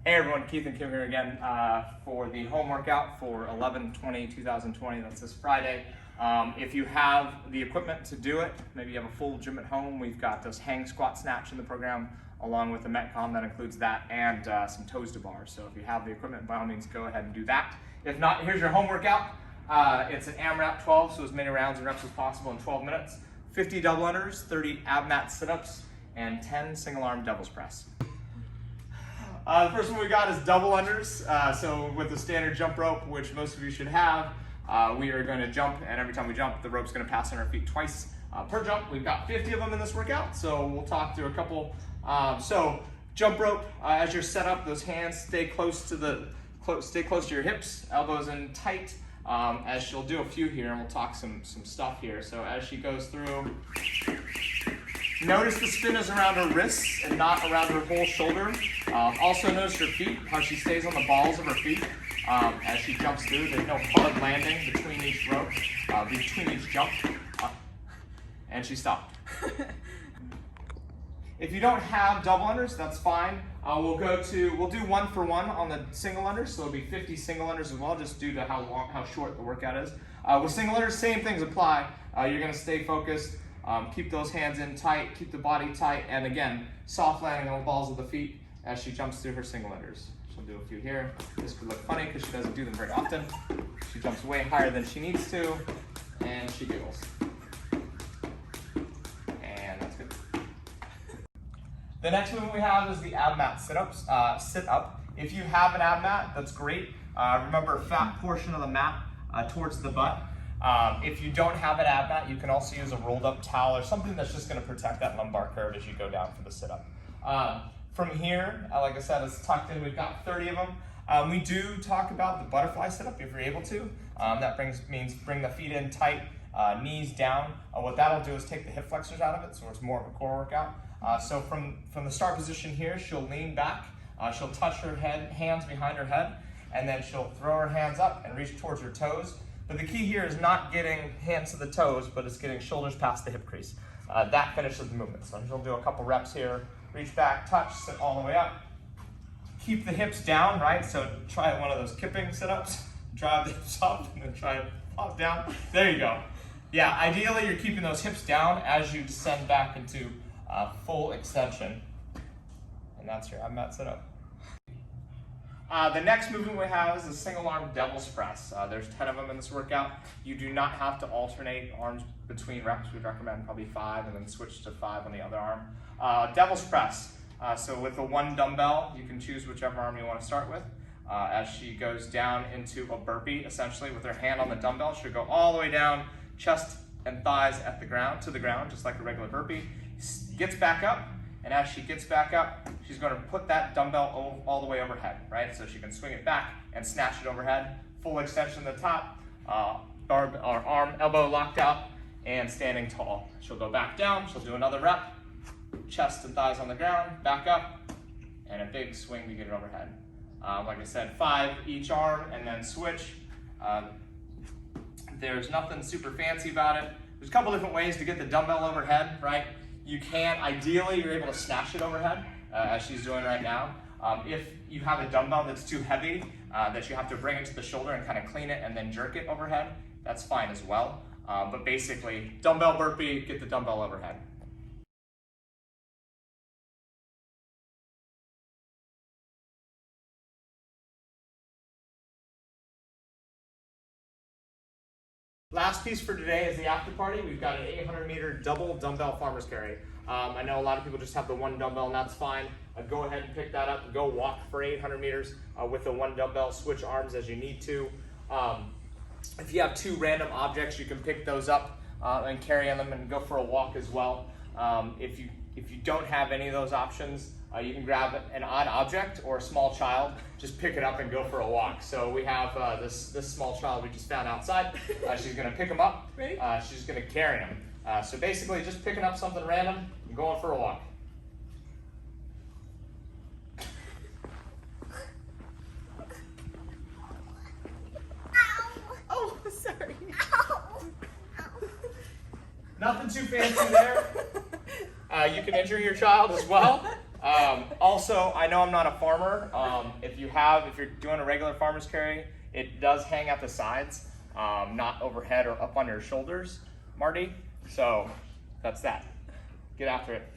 Hey everyone, Keith and Kim here again for the home workout for 11/20/2020. That's this Friday. If you have the equipment to do it, maybe you have a full gym at home, we've got those hang squat snatch in the program along with the Metcon that includes that and some toes to bar. So if you have the equipment, by all means go ahead and do that. If not, here's your home workout. It's an AMRAP 12, so as many rounds and reps as possible in 12 minutes. 50 double unders, 30 AbMat sit-ups, and 10 single arm devil's press. The first one we got is double unders. So with the standard jump rope, which most of you should have, we are going to jump, and every time we jump, the rope's going to pass on our feet twice per jump. We've got 50 of them in this workout, so we'll talk through a couple. So jump rope, as you're set up, those hands stay close to your hips, elbows in tight. As she'll do a few here, and we'll talk some stuff here. So as she goes through, notice the spin is around her wrists and not around her whole shoulder. Also notice her feet, how she stays on the balls of her feet as she jumps through. There's no hard landing between each rope, between each jump. And she stopped. If you don't have double unders, that's fine. We'll do 1 for 1 on the single unders, so it'll be 50 single unders as well, just due to how short the workout is. With single unders, same things apply. You're gonna stay focused. Keep those hands in tight, keep the body tight, and again, soft landing on the balls of the feet as she jumps through her single unders. She'll do a few here. This could look funny because she doesn't do them very often. She jumps way higher than she needs to, and she giggles. And that's good. The next movement we have is the AbMat sit-ups, sit-up. If you have an AbMat, that's great. Remember, fat portion of the mat towards the butt. If you don't have an AbMat, you can also use a rolled up towel or something that's just going to protect that lumbar curve as you go down for the sit-up. From here, like I said, it's tucked in. We've got 30 of them. We do talk about the butterfly sit-up if you're able to. That means bring the feet in tight, knees down. What that'll do is take the hip flexors out of it, so it's more of a core workout. So from the start position here, she'll lean back. She'll touch her hands behind her head, and then she'll throw her hands up and reach towards her toes. But the key here is not getting hands to the toes, but it's getting shoulders past the hip crease. That finishes the movement. So she'll do a couple reps here. Reach back, touch, sit all the way up. Keep the hips down, right? So try one of those kipping sit-ups. Drive the hips up and then try to pop down. There you go. Yeah, ideally you're keeping those hips down as you descend back into full extension. And that's your AbMat sit-up. The next movement we have is a single arm devil's press. There's 10 of them in this workout. You do not have to alternate arms between reps. We'd recommend probably 5 and then switch to 5 on the other arm. Devil's press. So with the 1 dumbbell, you can choose whichever arm you want to start with. As she goes down into a burpee, essentially with her hand on the dumbbell, she'll go all the way down, chest and thighs at the ground, to the ground, just like a regular burpee. Gets back up. And as she gets back up, she's going to put that dumbbell all the way overhead, right? So she can swing it back and snatch it overhead. Full extension at the top, arm, elbow locked out, and standing tall. She'll go back down, she'll do another rep, chest and thighs on the ground, back up, and a big swing to get it overhead. Like I said, 5 each arm, and then switch. There's nothing super fancy about it. There's a couple different ways to get the dumbbell overhead, right? You can, ideally, you're able to snatch it overhead, as she's doing right now. If you have a dumbbell that's too heavy, that you have to bring it to the shoulder and kind of clean it and then jerk it overhead, that's fine as well. But basically, dumbbell burpee, get the dumbbell overhead. Last piece for today is the after party. We've got an 800-meter double dumbbell farmer's carry. I know a lot of people just have the 1 dumbbell, and that's fine. Go ahead and pick that up. Go walk for 800 meters with the 1 dumbbell. Switch arms as you need to. If you have 2 random objects, you can pick those up and carry on them and go for a walk as well. If you don't have any of those options, you can grab an odd object or a small child, just pick it up and go for a walk. So we have this small child we just found outside. She's gonna pick him up. She's gonna carry him. So basically just picking up something random and going for a walk. Oh, sorry. Nothing too fancy there. You can injure your child as well. Also, I know I'm not a farmer. If you're doing a regular farmer's carry, it does hang at the sides, not overhead or up on your shoulders, Marty. So that's that. Get after it.